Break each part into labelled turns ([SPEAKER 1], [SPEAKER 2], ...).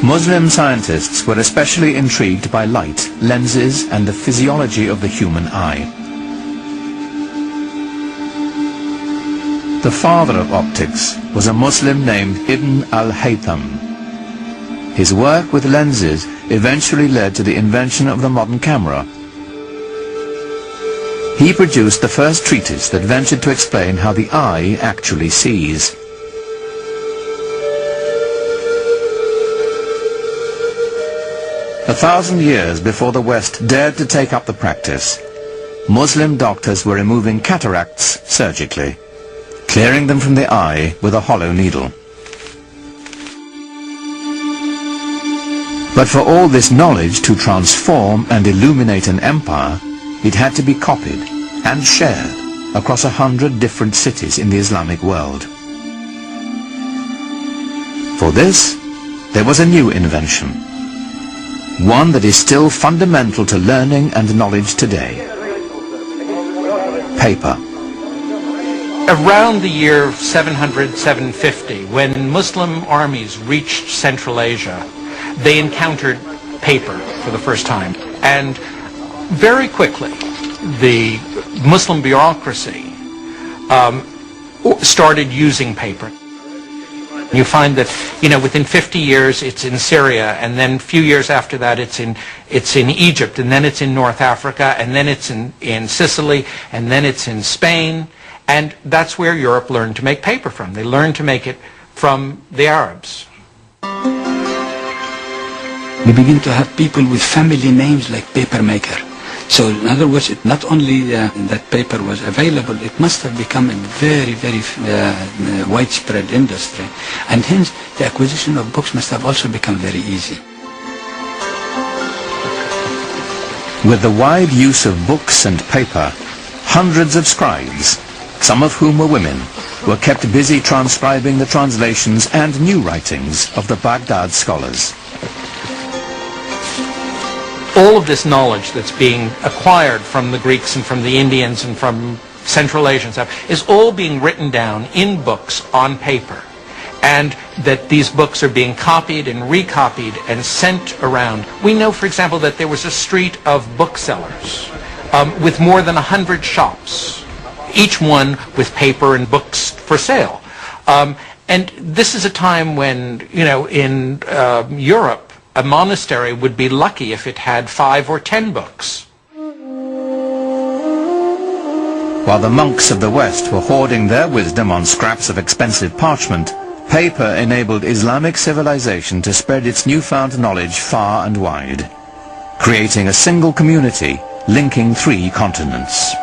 [SPEAKER 1] Muslim scientists were especially intrigued by light, lenses, and the physiology of the human eye. The father of optics was a Muslim named Ibn al-Haytham. His work with lenses eventually led to the invention of the modern camera. He produced the first treatise that ventured to explain how the eye actually sees. A 1,000 years before the West dared to take up the practice, Muslim doctors were removing cataracts surgically, clearing them from the eye with a hollow needle. But for all this knowledge to transform and illuminate an empire, it had to be copied and shared across 100 different cities in the Islamic world. For this, there was a new invention, one that is still fundamental to learning and knowledge today: paper.
[SPEAKER 2] Around the year 700, 750, when Muslim armies reached Central Asia, they encountered paper for the first time. And very quickly, the Muslim bureaucracy started using paper. You find that, within 50 years it's in Syria, and then a few years after that it's in Egypt, and then it's in North Africa, and then it's in Sicily, and then it's in Spain. And that's where Europe learned to make paper from. They learned to make it from the Arabs.
[SPEAKER 3] We begin to have people with family names like papermaker. So in other words, not only that paper was available, it must have become a very, very widespread industry. And hence, the acquisition of books must have also become very easy.
[SPEAKER 1] With the wide use of books and paper, hundreds of scribes, some of whom were women, were kept busy transcribing the translations and new writings of the Baghdad scholars.
[SPEAKER 2] All of this knowledge that's being acquired from the Greeks and from the Indians and from Central Asia and stuff is all being written down in books on paper, and that these books are being copied and recopied and sent around. We know, for example, that there was a street of booksellers with more than 100 shops, each one with paper and books for sale. And this is a time when, in Europe, a monastery would be lucky if it had 5 or 10 books.
[SPEAKER 1] While the monks of the West were hoarding their wisdom on scraps of expensive parchment, paper enabled Islamic civilization to spread its newfound knowledge far and wide, creating a single community linking 3 continents.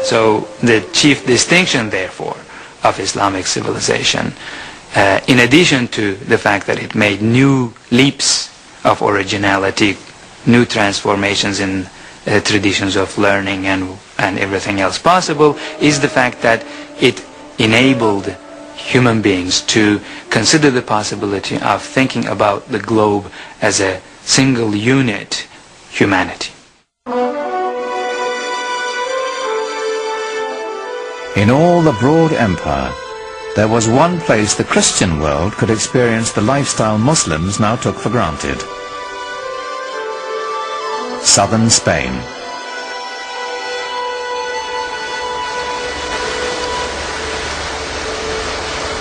[SPEAKER 4] So the chief distinction, therefore, of Islamic civilization, in addition to the fact that it made new leaps of originality, new transformations in traditions of learning and everything else possible, is the fact that it enabled human beings to consider the possibility of thinking about the globe as a single unit, humanity.
[SPEAKER 1] In all the broad empire, there was one place the Christian world could experience the lifestyle Muslims now took for granted: southern Spain.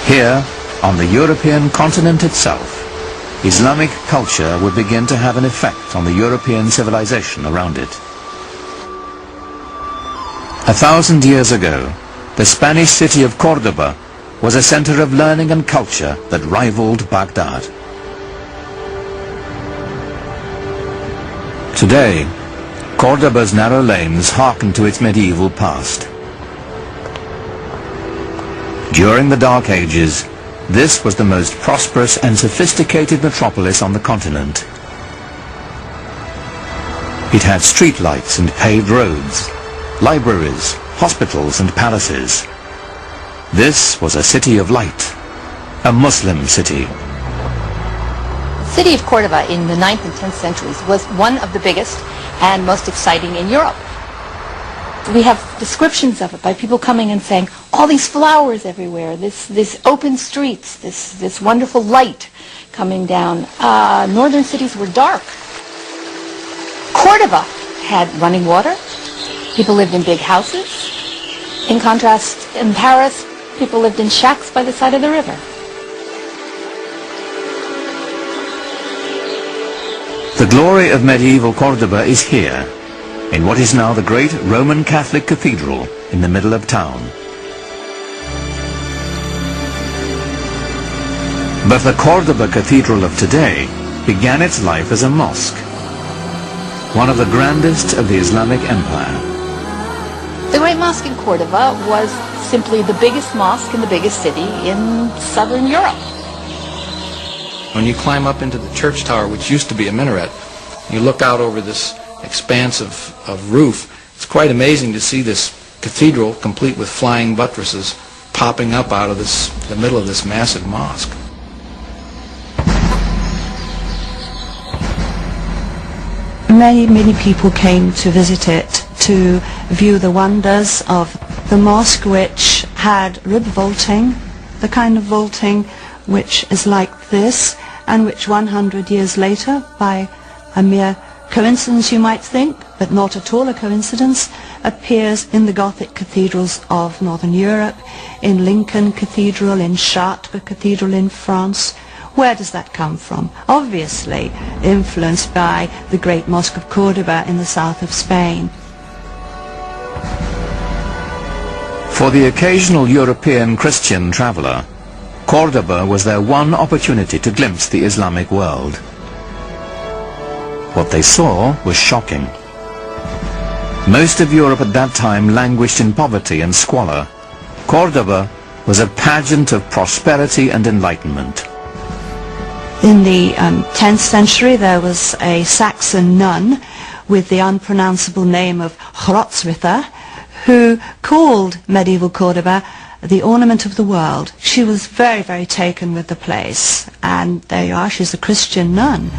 [SPEAKER 1] Here, on the European continent itself, Islamic culture would begin to have an effect on the European civilization around it. 1,000 years ago, the Spanish city of Cordoba was a center of learning and culture that rivaled Baghdad. Today, Cordoba's narrow lanes hearken to its medieval past. During the Dark Ages, this was the most prosperous and sophisticated metropolis on the continent. It had streetlights and paved roads, libraries, hospitals and palaces. This was a city of light, a Muslim city.
[SPEAKER 5] The city of Cordoba in the 9th and 10th centuries was one of the biggest and most exciting in Europe. We have descriptions of it by people coming and saying, all these flowers everywhere, this open streets, this wonderful light coming down. Northern cities were dark. Cordoba had running water. People lived in big houses. In contrast, in Paris, people lived in shacks by the side of the river.
[SPEAKER 1] The glory of medieval Cordoba is here, in what is now the great Roman Catholic Cathedral in the middle of town. But the Cordoba Cathedral of today began its life as a mosque, one of the grandest of the Islamic Empire.
[SPEAKER 5] The Great Mosque in Cordoba was simply the biggest mosque in the biggest city in southern Europe.
[SPEAKER 6] When you climb up into the church tower, which used to be a minaret, you look out over this expanse of roof. It's quite amazing to see this cathedral, complete with flying buttresses, popping up out of the middle of this massive mosque.
[SPEAKER 7] Many people came to visit it to view the wonders of the mosque, which had rib vaulting, the kind of vaulting which is like this, and which 100 years later, by a mere coincidence you might think, but not at all a coincidence, appears in the Gothic cathedrals of Northern Europe, in Lincoln Cathedral, in Chartres Cathedral in France. Where does that come from? Obviously influenced by the great Mosque of Cordoba in the south of Spain.
[SPEAKER 1] For the occasional European Christian traveller, Cordoba was their one opportunity to glimpse the Islamic world. What they saw was shocking. Most of Europe at that time languished in poverty and squalor. Cordoba was a pageant of prosperity and enlightenment.
[SPEAKER 7] In the 10th century there was a Saxon nun with the unpronounceable name of Hrotswitha, who called medieval Cordoba the ornament of the world. She was very taken with the place, and there you are, she's a Christian nun.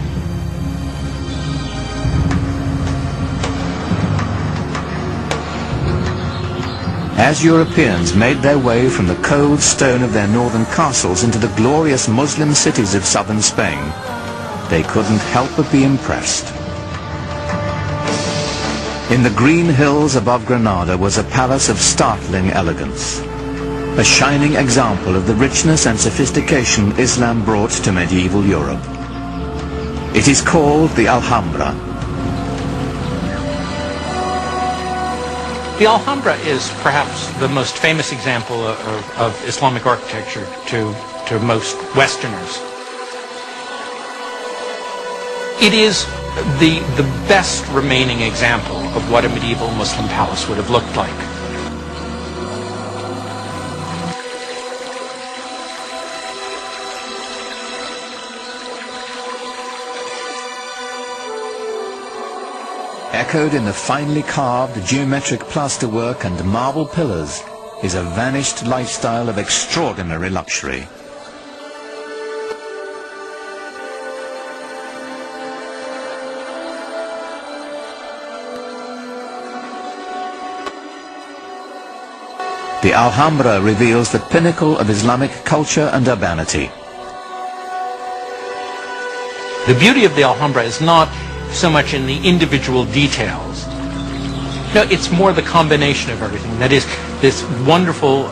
[SPEAKER 1] As Europeans made their way from the cold stone of their northern castles into the glorious Muslim cities of southern Spain, they couldn't help but be impressed. In the green hills above Granada was a palace of startling elegance, a shining example of the richness and sophistication Islam brought to medieval Europe. It is called the Alhambra.
[SPEAKER 2] The Alhambra is perhaps the most famous example of Islamic architecture to most Westerners. It is the best remaining example of what a medieval Muslim palace would have looked like.
[SPEAKER 1] Echoed in the finely carved geometric plasterwork and marble pillars is a vanished lifestyle of extraordinary luxury. The Alhambra reveals the pinnacle of Islamic culture and urbanity.
[SPEAKER 2] The beauty of the Alhambra is not so much in the individual details. No, it's more the combination of everything. That is, this wonderful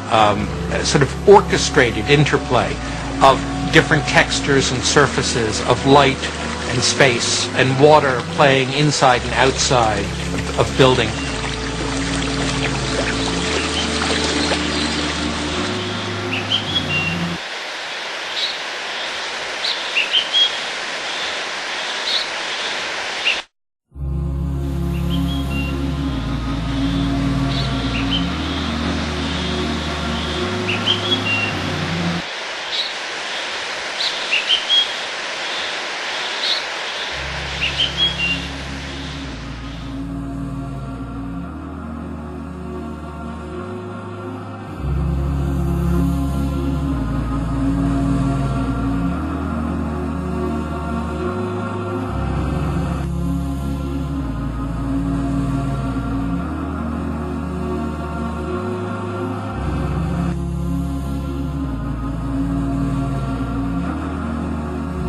[SPEAKER 2] sort of orchestrated interplay of different textures and surfaces, of light and space and water playing inside and outside of building.